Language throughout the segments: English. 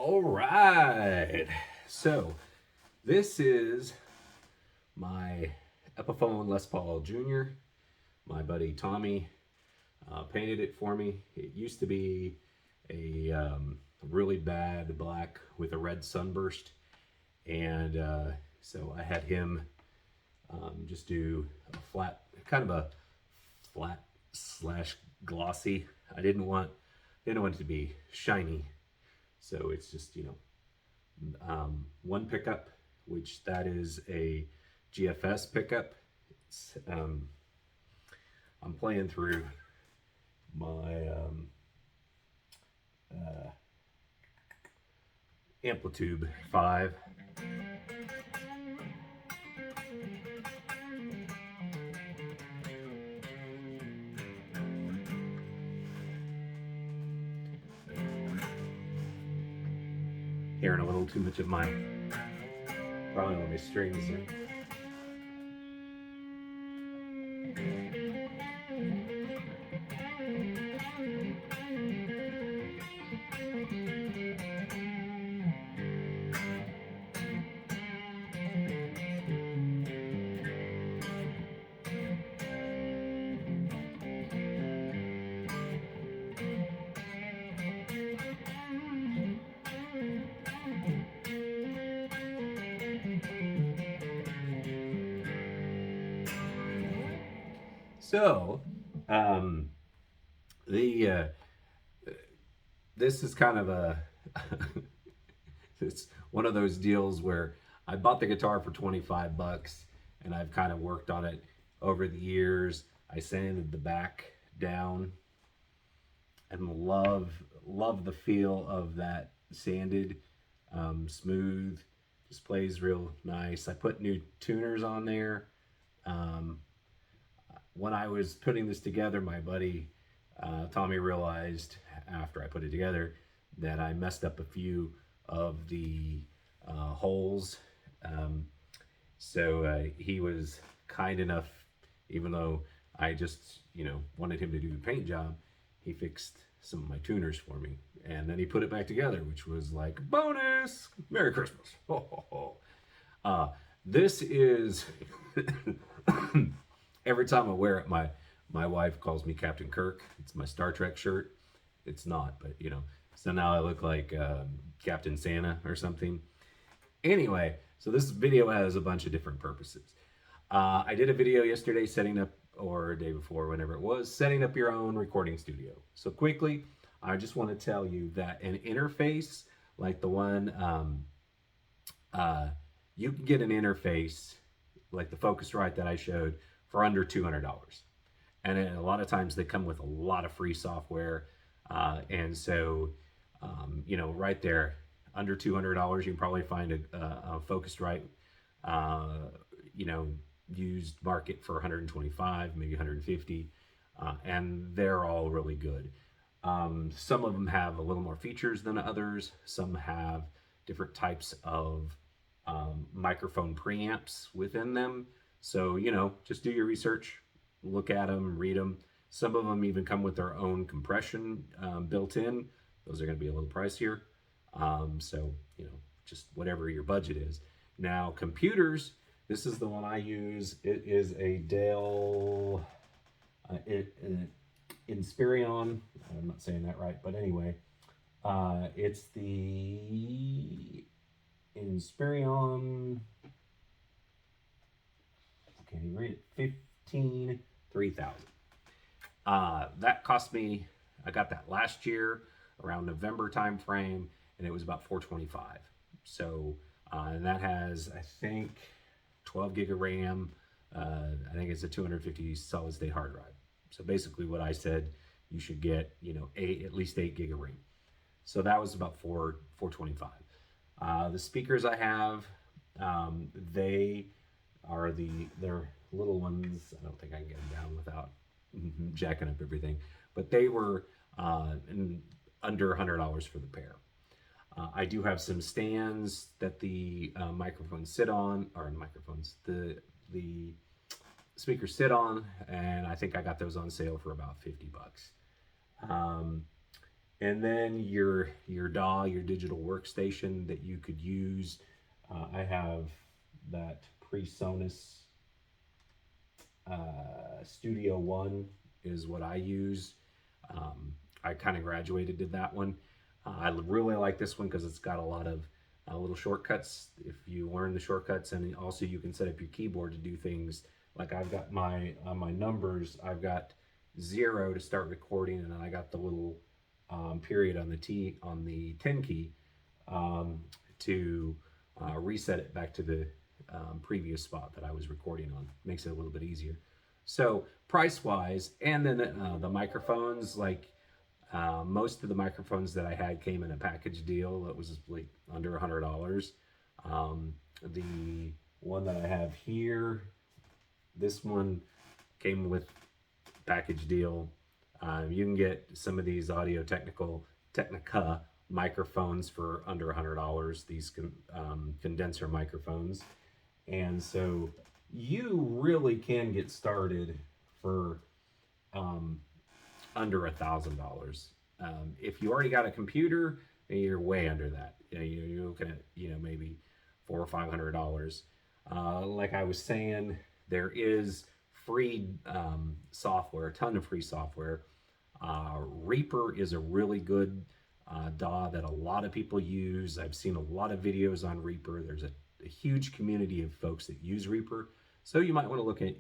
All right. So this is my Epiphone Les Paul Jr. My buddy Tommy painted it for me. It used to be a really bad black with a red sunburst. And so I had him just do a flat, kind of a flat slash glossy. I didn't want it to be shiny. So it's just, one pickup, which that is a GFS pickup. It's, I'm playing through my Amplitude 5. Hearing a little too much of my, probably one of my strings here. So, this is kind of a, it's one of those deals where I bought the guitar for 25 bucks and I've kind of worked on it over the years. I sanded the back down and love the feel of that sanded, smooth, just plays real nice. I put new tuners on there. When I was putting this together, my buddy Tommy realized after I put it together that I messed up a few of the holes. So he was kind enough, even though I just, wanted him to do the paint job, he fixed some of my tuners for me. And then he put it back together, which was like, bonus! Merry Christmas! Ho, ho, ho. This is... Every time I wear it, my wife calls me Captain Kirk. It's my Star Trek shirt. It's not, but so now I look like Captain Santa or something. Anyway, so this video has a bunch of different purposes. I did a video yesterday setting up, or day before, whenever it was, setting up your own recording studio. So quickly, I just want to tell you that an interface like the one, you can get an interface like the Focusrite that I showed for under $200. And a lot of times they come with a lot of free software. And so, right there, under $200, you can probably find a Focusrite, used market for 125, maybe 150. And they're all really good. Some of them have a little more features than others. Some have different types of microphone preamps within them. So, just do your research, look at them, read them. Some of them even come with their own compression built in. Those are going to be a little pricier. So, just whatever your budget is. Now, computers, this is the one I use. It is a Dell Inspiron. I'm not saying that right, but anyway, it's the Inspiron. Can you read it? 3000. That cost me, I got that last year around November time frame, and it was about $425. So, and that has, I think, 12 gig of RAM. I think it's a 250 solid state hard drive. So basically what I said, you should get, at least 8 gig of RAM. So that was about $425. The speakers I have, they're little ones. I don't think I can get them down without jacking up everything. But they were under $100 for the pair. I do have some stands that the microphones sit on, or microphones, the speakers sit on, and I think I got those on sale for about 50 bucks. And then your DAW, your digital workstation that you could use. I have that PreSonus Studio One is what I use. I kind of graduated to that one. I really like this one because it's got a lot of little shortcuts. If you learn the shortcuts, and also you can set up your keyboard to do things like I've got my numbers. I've got 0 to start recording, and then I got the little period on the 10 key to reset it back to the previous spot that I was recording on. Makes it a little bit easier. So price wise, and then the microphones, like most of the microphones that I had came in a package deal that was like under $100. The one that I have here, this one came with package deal. You can get some of these Technica microphones for under $100. These condenser microphones, and so you really can get started for under $1,000. If you already got a computer, you're way under that. You're looking at maybe $400 or $500. Like I was saying, there is free software, a ton of free software. Reaper is a really good DAW that a lot of people use. I've seen a lot of videos on Reaper. There's a huge community of folks that use Reaper, so you might want to look at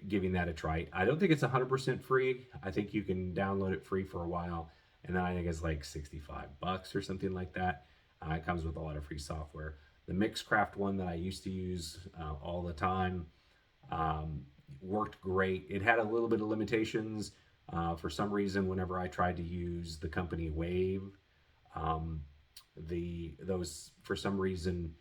giving that a try. I don't think it's 100% free. I think you can download it free for a while, and then I think it's like $65 or something like that. It comes with a lot of free software. The Mixcraft one that I used to use all the time worked great. It had a little bit of limitations. For some reason, whenever I tried to use the company Wave, those for some reason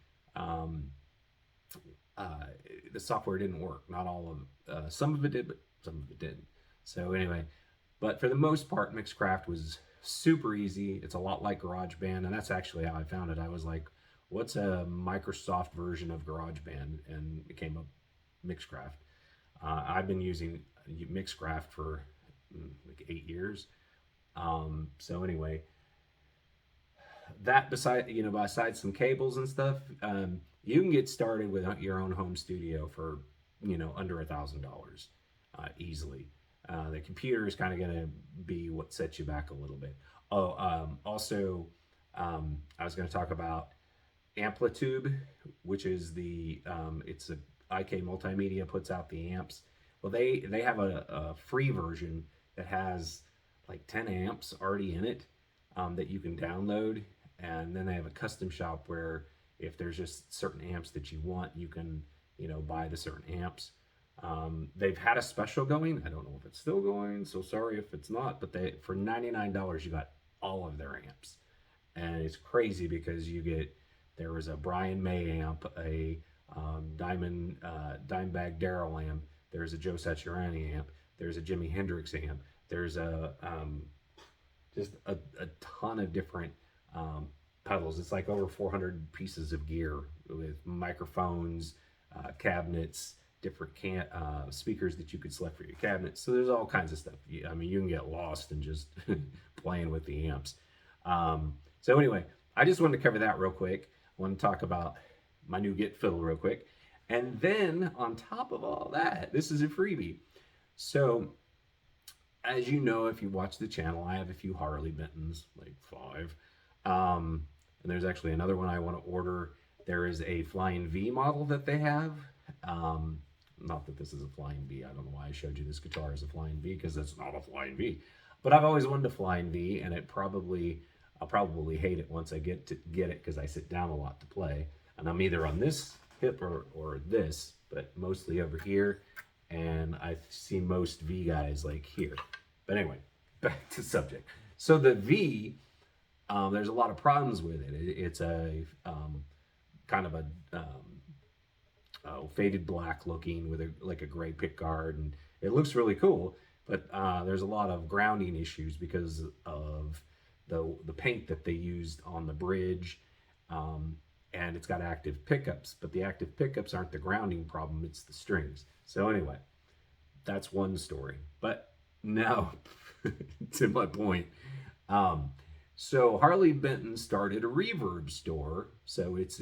the software didn't work. Not all of some of it did, but some of it didn't. So anyway, but for the most part, Mixcraft was super easy. It's a lot like GarageBand, and that's actually how I found it. I was like, what's a Microsoft version of GarageBand? And it came up Mixcraft. I've been using Mixcraft for like 8 years. So anyway, that besides some cables and stuff, you can get started with your own home studio for under $1,000 easily. The computer is kind of going to be what sets you back a little bit. Also, I was going to talk about Amplitude, which is it's a IK Multimedia puts out the amps. Well, they have a free version that has like 10 amps already in it that you can download, and then they have a custom shop where if there's just certain amps that you want, you can buy the certain amps. They've had a special going. I don't know if it's still going, so sorry if it's not, but for $99 you got all of their amps. And it's crazy because there was a Brian May amp, a Dimebag Darrell amp, there's a Joe Satriani amp, there's a Jimi Hendrix amp, there's just a ton of different pedals. It's like over 400 pieces of gear with microphones, cabinets, different speakers that you could select for your cabinet. So there's all kinds of stuff. I mean, you can get lost in just playing with the amps. So anyway, I just wanted to cover that real quick. I want to talk about my new Get Fiddle real quick. And then on top of all that, this is a freebie. So as you know, if you watch the channel, I have a few Harley Bentons, like 5. And there's actually another one I want to order. There is a Flying V model that they have. Not that this is a Flying V. I don't know why I showed you this guitar as a Flying V, because it's not a Flying V. But I've always wanted a Flying V, and I'll probably hate it once I get it, because I sit down a lot to play. And I'm either on this hip or this, but mostly over here. And I've seen most V guys like here. But anyway, back to subject. So the V, there's a lot of problems with it. It's a kind of a faded black looking with like a gray pick guard, and it looks really cool. But there's a lot of grounding issues because of the paint that they used on the bridge. And it's got active pickups, but the active pickups aren't the grounding problem, it's the strings. So anyway, that's one story. But now to my point, Um, so Harley Benton started a Reverb store. So it's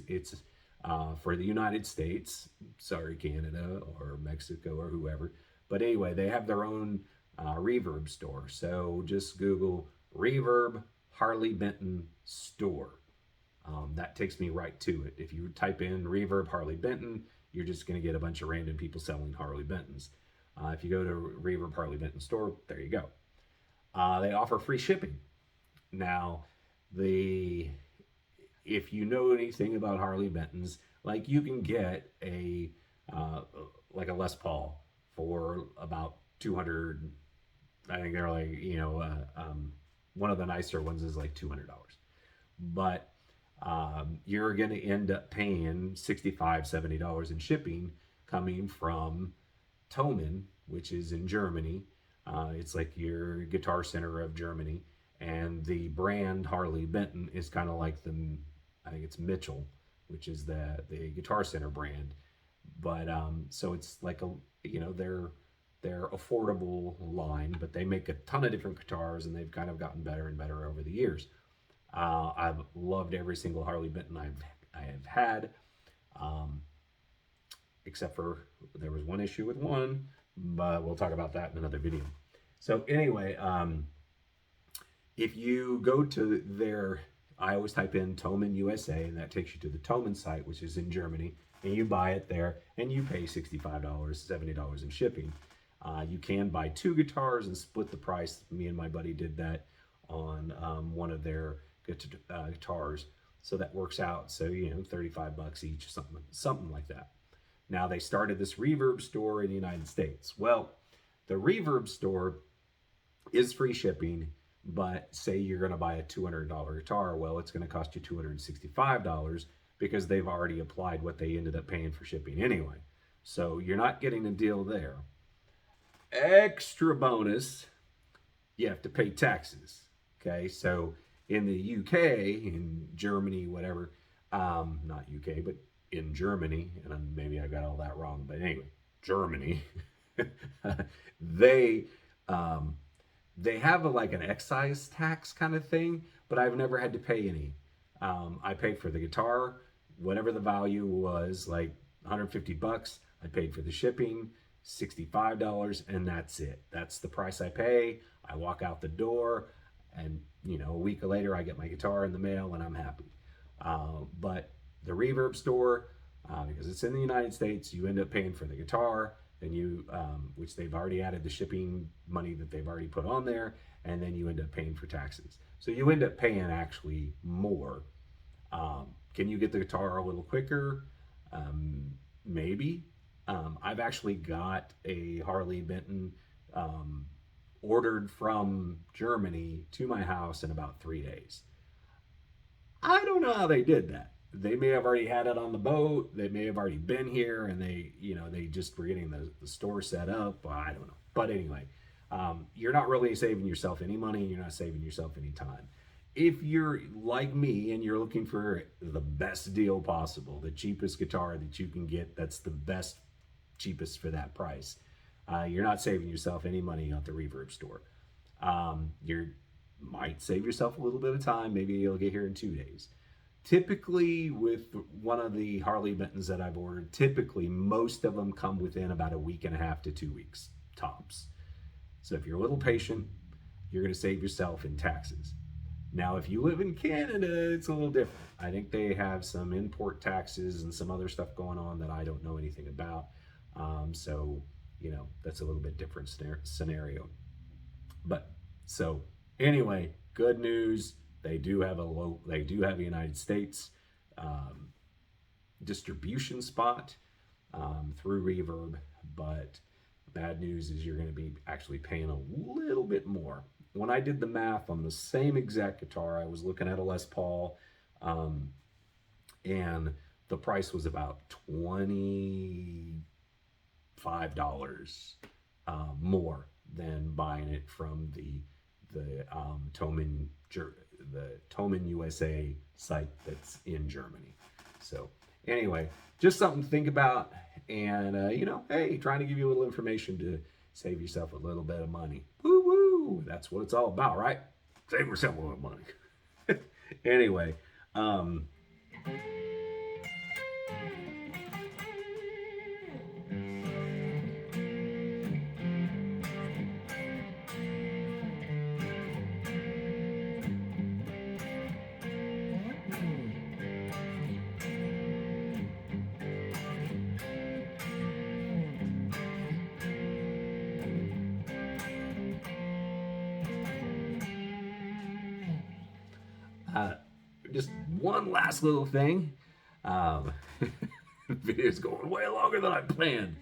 for the United States. Sorry, Canada or Mexico or whoever. But anyway, they have their own Reverb store. So just Google Reverb Harley Benton store. That takes me right to it. If you type in Reverb Harley Benton, you're just going to get a bunch of random people selling Harley Bentons. If you go to Reverb Harley Benton store, there you go. They offer free shipping. Now, the if you know anything about Harley Bentons, like you can get uh, like a Les Paul for about 200. I think they're like one of the nicer ones is like $200, but you're going to end up paying $65-$70 in shipping coming from Thomann, which is in Germany. It's like your Guitar Center of Germany, and the brand Harley Benton is kind of like I think it's Mitchell, which is the Guitar Center brand. But so it's like their affordable line, but they make a ton of different guitars, and they've kind of gotten better and better over the years. I've loved every single Harley Benton I have had, um, except for there was one issue with one, but we'll talk about that in another video. So anyway, if you go to I always type in Thomann USA, and that takes you to the Thomann site, which is in Germany, and you buy it there, and you pay $65, $70 in shipping. You can buy two guitars and split the price. Me and my buddy did that on one of their guitars, so that works out. So 35 bucks each, something like that. Now they started this Reverb store in the United States. Well, the Reverb store is free shipping, but say you're going to buy a $200 guitar, well, it's going to cost you $265 because they've already applied what they ended up paying for shipping anyway. So you're not getting a deal there. Extra bonus, you have to pay taxes. Okay, so in the UK, in Germany, whatever, not UK, but in Germany, and maybe I got all that wrong, but anyway, Germany, they they have like an excise tax kind of thing, but I've never had to pay any. I paid for the guitar, whatever the value was, like 150 bucks. I paid for the shipping, $65, and that's it. That's the price I pay. I walk out the door, and a week later I get my guitar in the mail, and I'm happy. But the Reverb store, because it's in the United States, you end up paying for the guitar, then which they've already added the shipping money that they've already put on there, and then you end up paying for taxes. So you end up paying actually more. Can you get the guitar a little quicker? Maybe. I've actually got a Harley Benton ordered from Germany to my house in about 3 days. I don't know how they did that. They may have already had it on the boat. They may have already been here, and they just were getting the store set up. I don't know. But anyway, you're not really saving yourself any money. You're not saving yourself any time. If you're like me and you're looking for the best deal possible, the cheapest guitar that you can get, that's the best, cheapest for that price, you're not saving yourself any money at the Reverb store. You might save yourself a little bit of time. Maybe you'll get here in 2 days. Typically, with one of the Harley Bentons that I've ordered, typically most of them come within about a week and a half to 2 weeks, tops. So if you're a little patient, you're going to save yourself in taxes. Now, if you live in Canada, it's a little different. I think they have some import taxes and some other stuff going on that I don't know anything about. So, that's a little bit different scenario. But so anyway, good news. They do have a United States distribution spot through Reverb, but bad news is you're going to be actually paying a little bit more. When I did the math on the same exact guitar, I was looking at a Les Paul, and the price was about $25 more than buying it from the Thomann USA site that's in Germany. So anyway, just something to think about, and hey, trying to give you a little information to save yourself a little bit of money. Woo woo! That's what it's all about, right? Save yourself a little money. Anyway, um, uh, just one last little thing. Um, video's going way longer than I planned.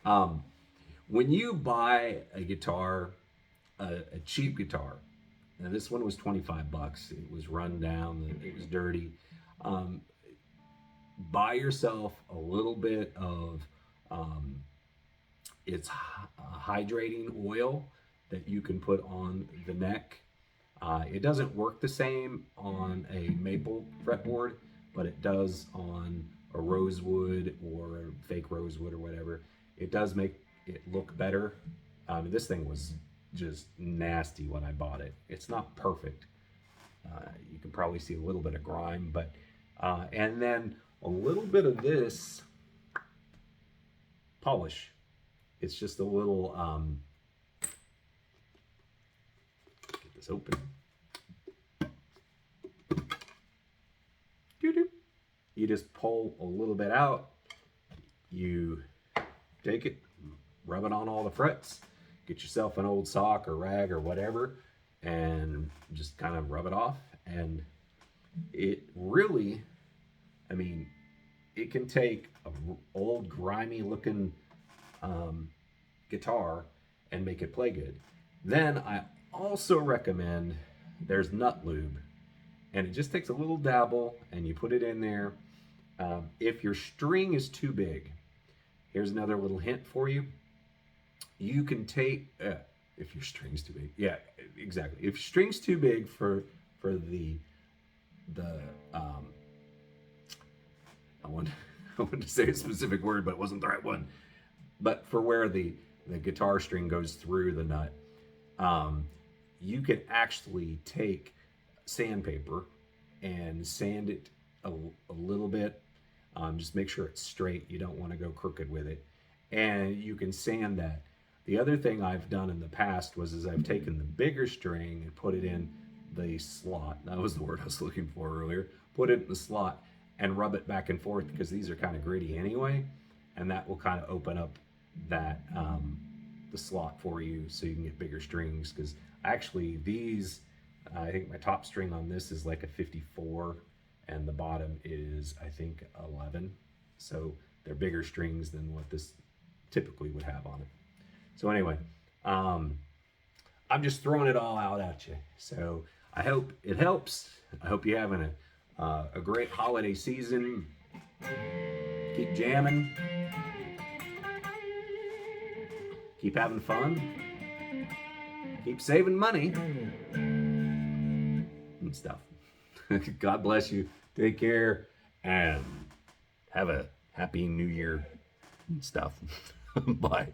Um, when you buy a guitar, a cheap guitar, now this one was 25 bucks. It was run down. It was dirty. Um, buy yourself a little bit of um, it's hydrating oil that you can put on the neck. It doesn't work the same on a maple fretboard, but it does on a rosewood or fake rosewood or whatever. It does make it look better. This thing was just nasty when I bought it. It's not perfect. You can probably see a little bit of grime, but and then a little bit of this polish. It's just a little get this open. You just pull a little bit out. You take it, rub it on all the frets, get yourself an old sock or rag or whatever, and just kind of rub it off. And it really, I mean, it can take an old grimy looking guitar and make it play good. Then I also recommend, there's nut lube, and it just takes a little dabble and you put it in there. If your string is too big, here's another little hint for you. You can take, if your string's too big, yeah, exactly. If your string's too big for the I wanted to say a specific word, but it wasn't the right one. But for where the guitar string goes through the nut, you can actually take sandpaper and sand it a little bit. Just make sure it's straight. You don't want to go crooked with it. And you can sand that. The other thing I've done in the past is I've taken the bigger string and put it in the slot. That was the word I was looking for earlier. Put it in the slot and rub it back and forth, because these are kind of gritty anyway. And that will kind of open up that the slot for you so you can get bigger strings. Because actually these, I think my top string on this is like a 54 and the bottom is, I think, 11. So they're bigger strings than what this typically would have on it. So anyway, I'm just throwing it all out at you. So I hope it helps. I hope you're having a great holiday season. Keep jamming. Keep having fun. Keep saving money and stuff. God bless you. Take care and have a happy new year and stuff. Bye.